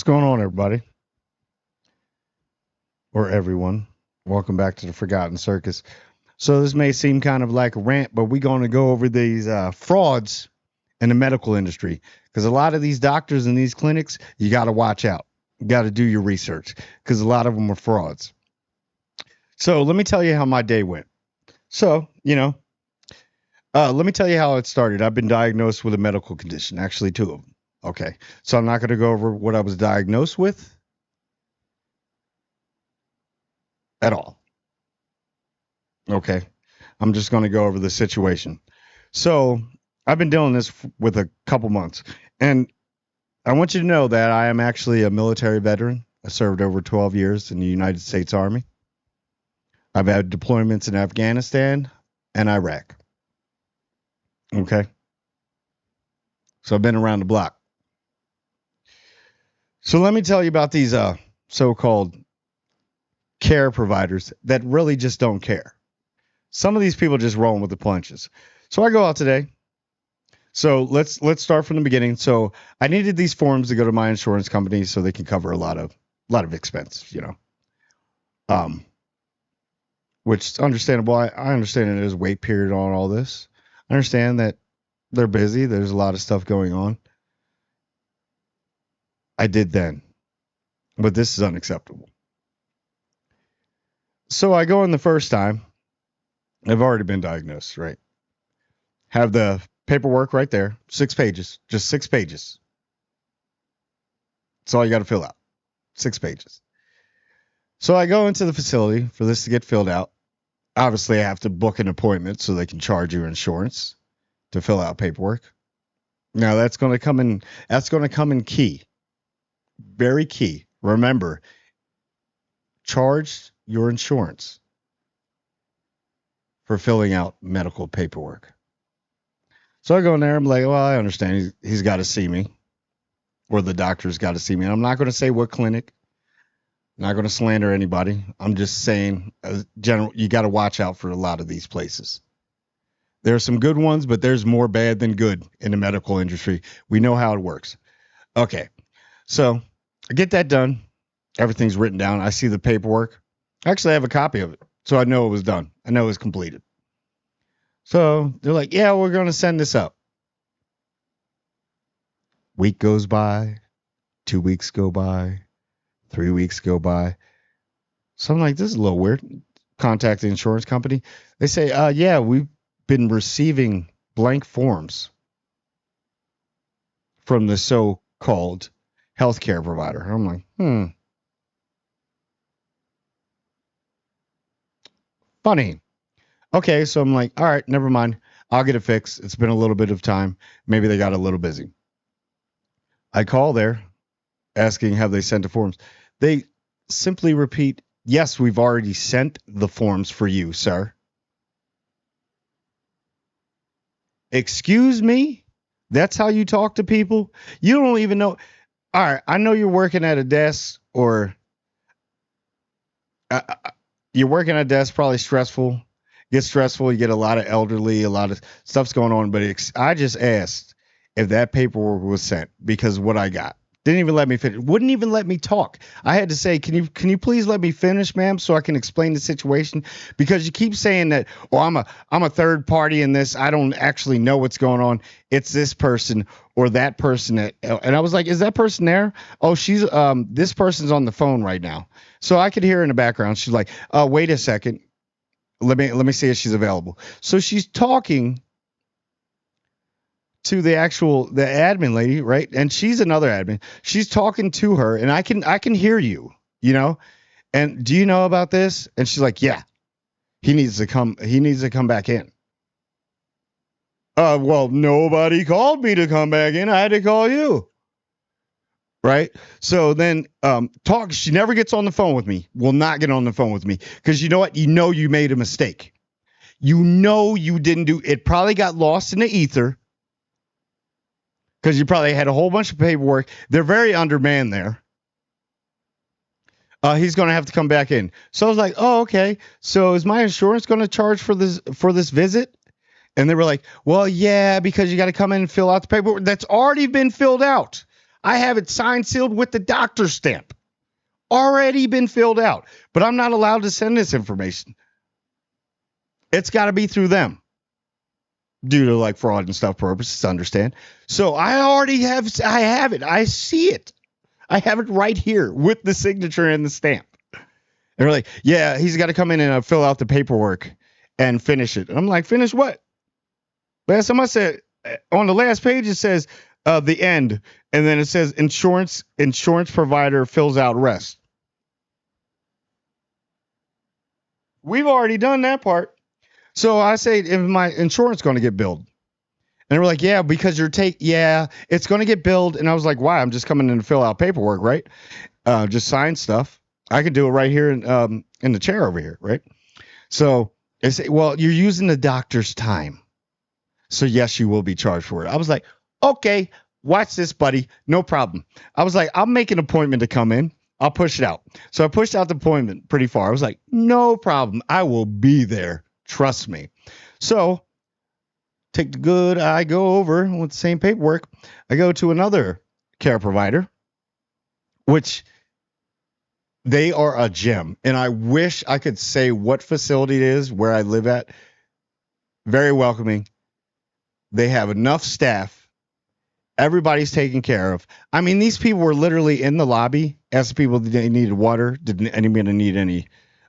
What's going on, everybody? Or everyone? Welcome back to the Forgotten Circus. So this may seem kind of like a rant, but we're going to go over these frauds in the medical industry because a lot of these doctors in these clinics, you got to watch out. You got to do your research because a lot of them are frauds. So let me tell you how my day went. So, let me tell you how it started. I've been diagnosed with a medical condition, actually two of them. Okay. So I'm not going to go over what I was diagnosed with at all. Okay. I'm just going to go over the situation. So I've been doing this with a couple months. And I want you to know that I am actually a military veteran. I served over 12 years in the United States Army. I've had deployments in Afghanistan and Iraq. Okay. So I've been around the block. So let me tell you about these so-called care providers that really just don't care. Some of these people just rolling with the punches. So I go out today. So let's start from the beginning. So I needed these forms to go to my insurance company so they can cover a lot of expense, which is understandable. I understand that there's a wait period on all this. I understand that they're busy. There's a lot of stuff going on. I did then, but this is unacceptable. So I go in the first time. I've already been diagnosed, right? Have the paperwork right there, 6 pages, just 6 pages. That's all you got to fill out, 6 pages. So I go into the facility for this to get filled out. Obviously, I have to book an appointment so they can charge your insurance to fill out paperwork. Now that's going to come in. That's going to come in key, very key. Remember, charge your insurance for filling out medical paperwork. So I go in there. I'm like, well, I understand. He's got to see me, or the doctor's got to see me. And I'm not going to say what clinic. I'm not going to slander anybody. I'm just saying, general, you got to watch out for a lot of these places. There are some good ones, but there's more bad than good in the medical industry. We know how it works. Okay. So I get that done. Everything's written down. I see the paperwork. Actually, I have a copy of it. So I know it was done. I know it was completed. So they're like, yeah, we're going to send this up. Week goes by. 2 weeks go by. 3 weeks go by. So I'm like, this is a little weird. Contact the insurance company. They say, yeah, we've been receiving blank forms from the so-called healthcare provider. I'm like, funny. Okay, so I'm like, all right, never mind. I'll get it fixed. It's been a little bit of time. Maybe they got a little busy. I call there asking, have they sent the forms? They simply repeat, yes, we've already sent the forms for you, sir. Excuse me? That's how you talk to people? You don't even know. All right, I know you're working at a desk or you're working at a desk, probably stressful. Get stressful. You get a lot of elderly, a lot of stuff's going on. But I just asked if that paperwork was sent because what I got. Didn't even let me finish. Wouldn't even let me talk. I had to say, can you please let me finish, ma'am, so I can explain the situation? Because you keep saying that, I'm a third party in this. I don't actually know what's going on. It's this person or that person. And I was like, is that person there? Oh, she's this person's on the phone right now. So I could hear her in the background. She's like, wait a second. Let me see if she's available. So she's talking to the admin lady, right? And she's another admin. She's talking to her, and I can hear you, And do you know about this? And she's like, yeah, he needs to come back in. Well, nobody called me to come back in. I had to call you. Right. So then she never gets on the phone with me, will not get on the phone with me. Because you know what? You made a mistake. You didn't do it. Probably got lost in the ether. Because you probably had a whole bunch of paperwork. They're very undermanned there. He's going to have to come back in. So I was like, oh, okay. So is my insurance going to charge for this visit? And they were like, well, yeah, because you got to come in and fill out the paperwork. That's already been filled out. I have it signed, sealed with the doctor's stamp. Already been filled out, but I'm not allowed to send this information. It's got to be through them due to like fraud and stuff purposes, understand? So I have it. I see it. I have it right here with the signature and the stamp. And they're like, yeah, he's got to come in and fill out the paperwork and finish it. And I'm like, finish what? Last time I said, on the last page, it says the end. And then it says insurance provider fills out rest. We've already done that part. So I say, if my insurance going to get billed? And they were like, yeah, because it's going to get billed. And I was like, why? I'm just coming in to fill out paperwork, right? Just sign stuff. I could do it right here in the chair over here, right? So they say, well, you're using the doctor's time. So yes, you will be charged for it. I was like, okay, watch this, buddy. No problem. I was like, I'll make an appointment to come in. I'll push it out. So I pushed out the appointment pretty far. I was like, no problem. I will be there. Trust me. So take the good. I go over with the same paperwork. I go to another care provider, which they are a gem. And I wish I could say what facility it is where I live at. Very welcoming. They have enough staff. Everybody's taken care of. I mean, these people were literally in the lobby, asked people if they needed water. Did anybody need any?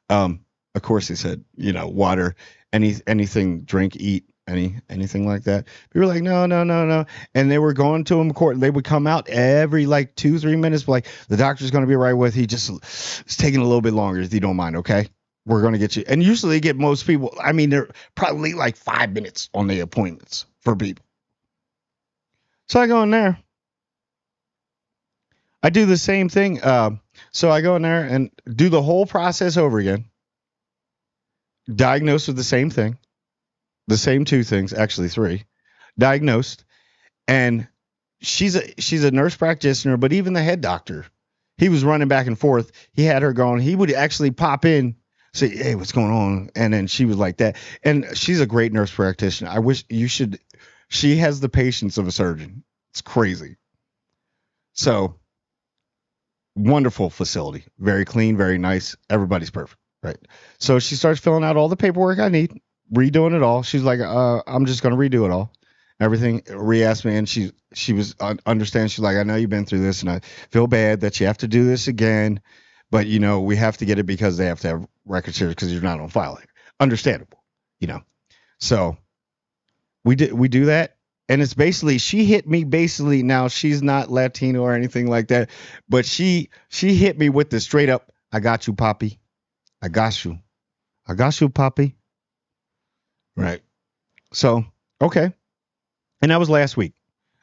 Of course, they said, water, anything, drink, eat, anything like that. People were like, no. And they were going to them court. They would come out every like 2-3 minutes. Like, the doctor's going to be right with you. It's taking a little bit longer if you don't mind. Okay. We're going to get you. And usually they get most people. I mean, they're probably like 5 minutes on the appointments for people. So I go in there. I do the same thing. So I go in there and do the whole process over again. Diagnosed with the same thing. The same 2 things, actually 3. Diagnosed. And she's a nurse practitioner, but even the head doctor, he was running back and forth. He had her going. He would actually pop in, say, hey, what's going on? And then she was like that. And she's a great nurse practitioner. I wish you should. She has the patience of a surgeon. It's crazy. So, wonderful facility. Very clean, very nice. Everybody's perfect, right? So she starts filling out all the paperwork I need, redoing it all. She's like, I'm just going to redo it all. Everything, re-asked me, and she was understand. She's like, I know you've been through this, and I feel bad that you have to do this again, but, we have to get it because they have to have records here because you're not on file here. Understandable, So, we do that. And it's basically, she hit me basically, now she's not Latino or anything like that, but she hit me with the straight up, I got you, Poppy. I got you. I got you, Poppy. Right. So, okay. And that was last week.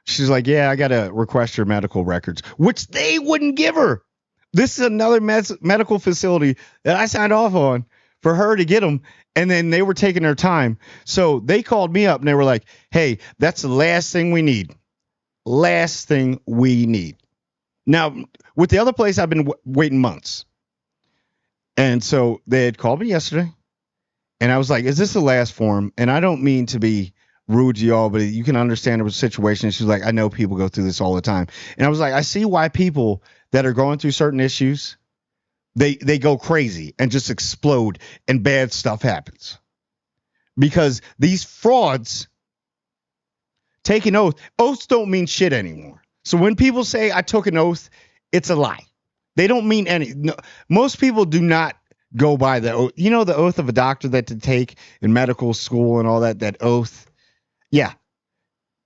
She's like, yeah, I got to request your medical records, which they wouldn't give her. This is another medical facility that I signed off on for her to get them. And then they were taking their time. So they called me up and they were like, hey, that's the last thing we need. Last thing we need. Now, with the other place, I've been waiting months. And so they had called me yesterday. And I was like, is this the last form? And I don't mean to be rude to y'all, but you can understand the situation. She's like, I know people go through this all the time. And I was like, I see why people that are going through certain issues, they go crazy and just explode and bad stuff happens. Because these frauds take an oath. Oaths don't mean shit anymore. So when people say I took an oath, it's a lie. They don't mean any. No, most people do not go by the oath. The oath of a doctor that to take in medical school and all that oath. Yeah.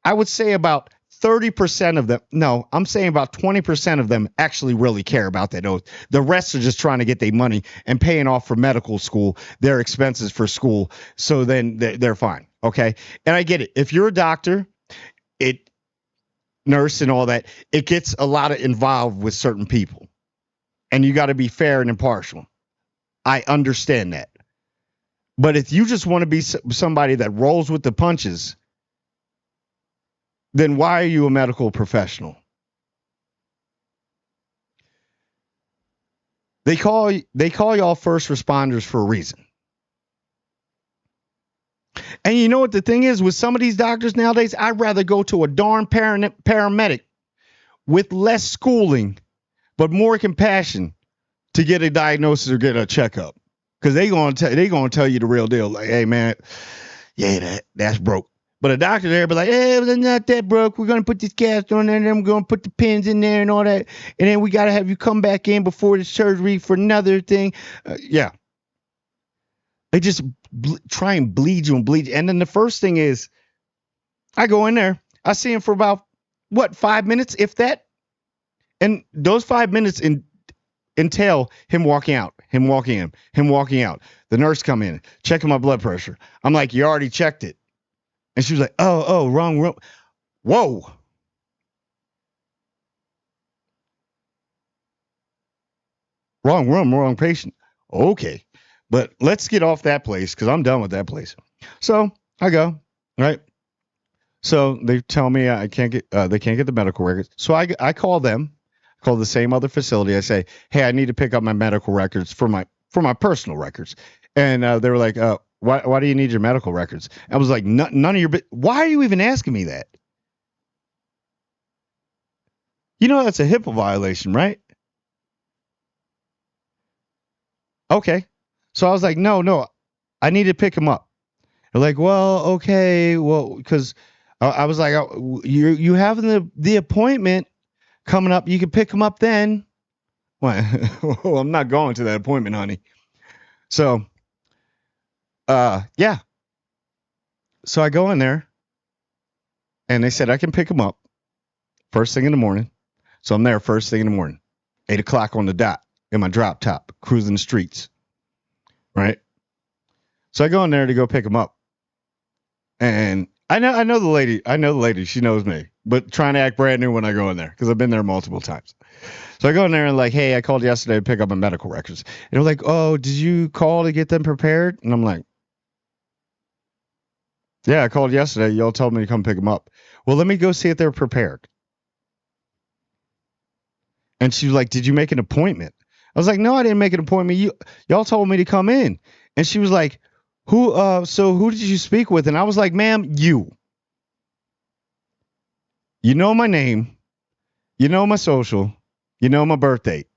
I would say about 30% of them. No, I'm saying about 20% of them actually really care about that oath. The rest are just trying to get their money and paying off for medical school, their expenses for school. So then they're fine. Okay. And I get it. If you're a doctor, nurse and all that, it gets a lot of involved with certain people and you got to be fair and impartial. I understand that. But if you just want to be somebody that rolls with the punches, then why are you a medical professional? They call y'all first responders for a reason. And you know what the thing is with some of these doctors nowadays? I'd rather go to a darn paramedic with less schooling, but more compassion to get a diagnosis or get a checkup. Because they gonna tell you the real deal. Like, hey man, yeah, that's broke. But a doctor there be like, hey, it's not that broke. We're gonna put this cast on there, and then we're gonna put the pins in there and all that, and then we gotta have you come back in before the surgery for another thing. Yeah, they just try and bleed you and bleed you. And then the first thing is, I go in there, I see him for about 5 minutes, if that, and those 5 minutes entail him walking out, him walking in, him walking out. The nurse come in, checking my blood pressure. I'm like, you already checked it. And she was like, oh, wrong room. Whoa. Wrong room, wrong patient. Okay. But let's get off that place because I'm done with that place. So I go, right? So they tell me they can't get the medical records. So I call them, call the same other facility. I say, hey, I need to pick up my medical records for my personal records. And they were like, why do you need your medical records? I was like, none of your. Why are you even asking me that? You know that's a HIPAA violation, right? Okay. So I was like, no, I need to pick him up. They're like, well, okay, well, because I was like, oh, you have the appointment coming up. You can pick him up then. Well, I'm not going to that appointment, honey. So, yeah. So I go in there, and they said I can pick him up first thing in the morning. So I'm there first thing in the morning, 8:00 on the dot in my drop top, cruising the streets. Right. So I go in there to go pick him up, and I know the lady. She knows me, but trying to act brand new when I go in there because I've been there multiple times. So I go in there and like, hey, I called yesterday to pick up my medical records. And they're like, oh, did you call to get them prepared? And I'm like, yeah, I called yesterday. Y'all told me to come pick them up. Well, let me go see if they're prepared. And she was like, did you make an appointment? I was like, no, I didn't make an appointment. Y'all told me to come in. And she was like, so who did you speak with? And I was like, ma'am, you know my name, you know my social, you know my birth date.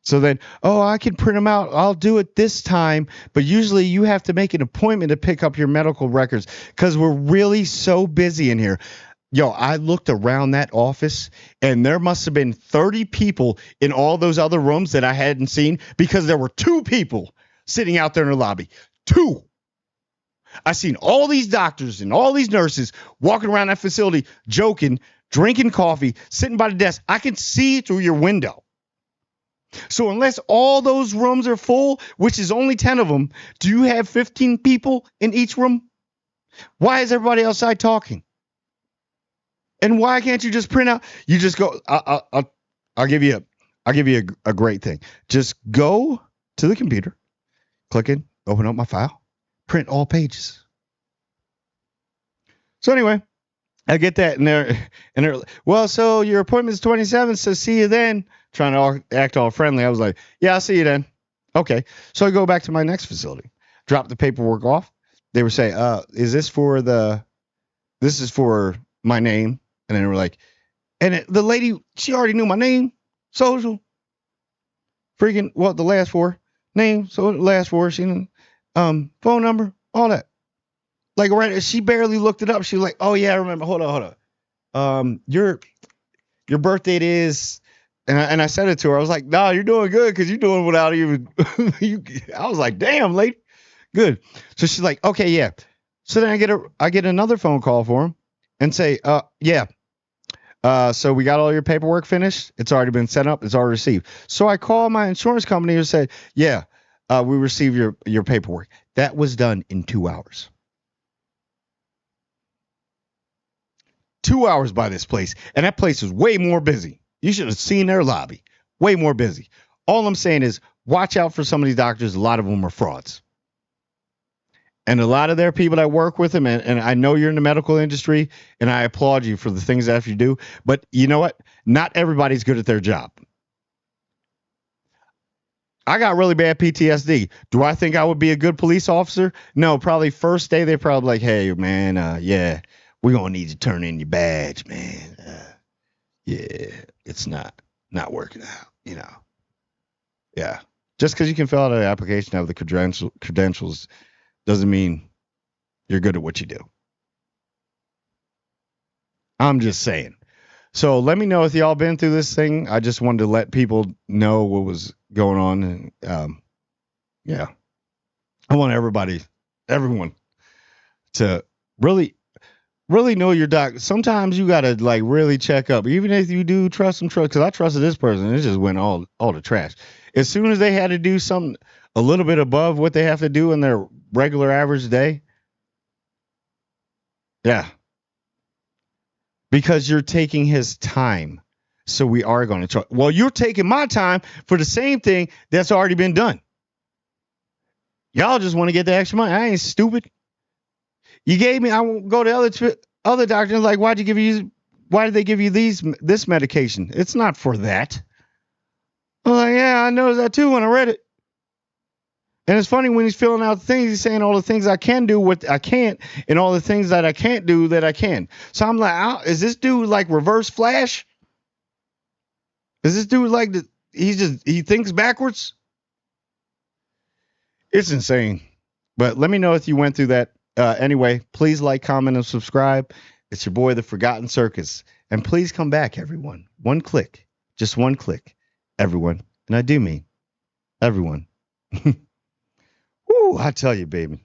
So then, I can print them out. I'll do it this time. But usually you have to make an appointment to pick up your medical records because we're really so busy in here. Yo, I looked around that office and there must have been 30 people in all those other rooms that I hadn't seen because there were 2 people sitting out there in the lobby. 2. I seen all these doctors and all these nurses walking around that facility, joking, drinking coffee, sitting by the desk. I can see through your window. So unless all those rooms are full, which is only 10 of them, do you have 15 people in each room? Why is everybody outside talking? And why can't you just print out? You just go. I'll give you a great thing. Just go to the computer, click in, open up my file, print all pages. So anyway, I get that, and they're well. So your appointment is 27. So see you then. Trying to act all friendly. I was like, yeah, I'll see you then. Okay. So I go back to my next facility, drop the paperwork off. They were saying, is this for this is for my name. And then they were like, and the lady, she already knew my name, social, freaking, the last 4 name, so last 4, she knew, phone number, all that. Like, right, she barely looked it up. She was like, oh yeah, I remember. Hold on. Your birth date is, and I said it to her. I was like, no, you're doing good because you're doing without even, I was like, damn, lady, good. So she's like, okay, yeah. So then I get another phone call for him and say, yeah. So we got all your paperwork finished. It's already been sent up. It's already received. So I called my insurance company and said, yeah, we received your paperwork. That was done in 2 hours. 2 hours by this place. And that place is way more busy. You should have seen their lobby. Way more busy. All I'm saying is watch out for some of these doctors. A lot of them are frauds. And a lot of their people that work with them, and I know you're in the medical industry, and I applaud you for the things that you do, but you know what? Not everybody's good at their job. I got really bad PTSD. Do I think I would be a good police officer? No, probably first day they're probably like, hey, man, yeah, We're gonna need to turn in your badge, man. Yeah, it's not working out, you know. Yeah. Just because you can fill out an application, have the credentials, doesn't mean you're good at what you do. I'm just saying. So let me know if y'all been through this thing. I just wanted to let people know what was going on, and yeah, I want everyone, to really, really know your doctor. Sometimes you gotta like really check up, even if you do trust them. Because I trusted this person, it just went all the trash. As soon as they had to do something a little bit above what they have to do in their regular average day, yeah, because you're taking his time. So we are going to try. Well, you're taking my time for the same thing that's already been done. Y'all just want to get the extra money. I ain't stupid. You gave me. I won't go to other doctors. Like, why did they give you this medication? It's not for that. I'm like, yeah, I noticed that too when I read it. And it's funny when he's filling out the things, he's saying all the things I can do, what I can't, and all the things that I can't do that I can. So I'm like, is this dude like Reverse Flash? Is this dude like he thinks backwards? It's insane. But let me know if you went through that. Anyway, please like, comment, and subscribe. It's your boy, the Forgotten Circus. And please come back, everyone. One click. Just one click. Everyone. And I do mean everyone. Woo, I tell you, baby.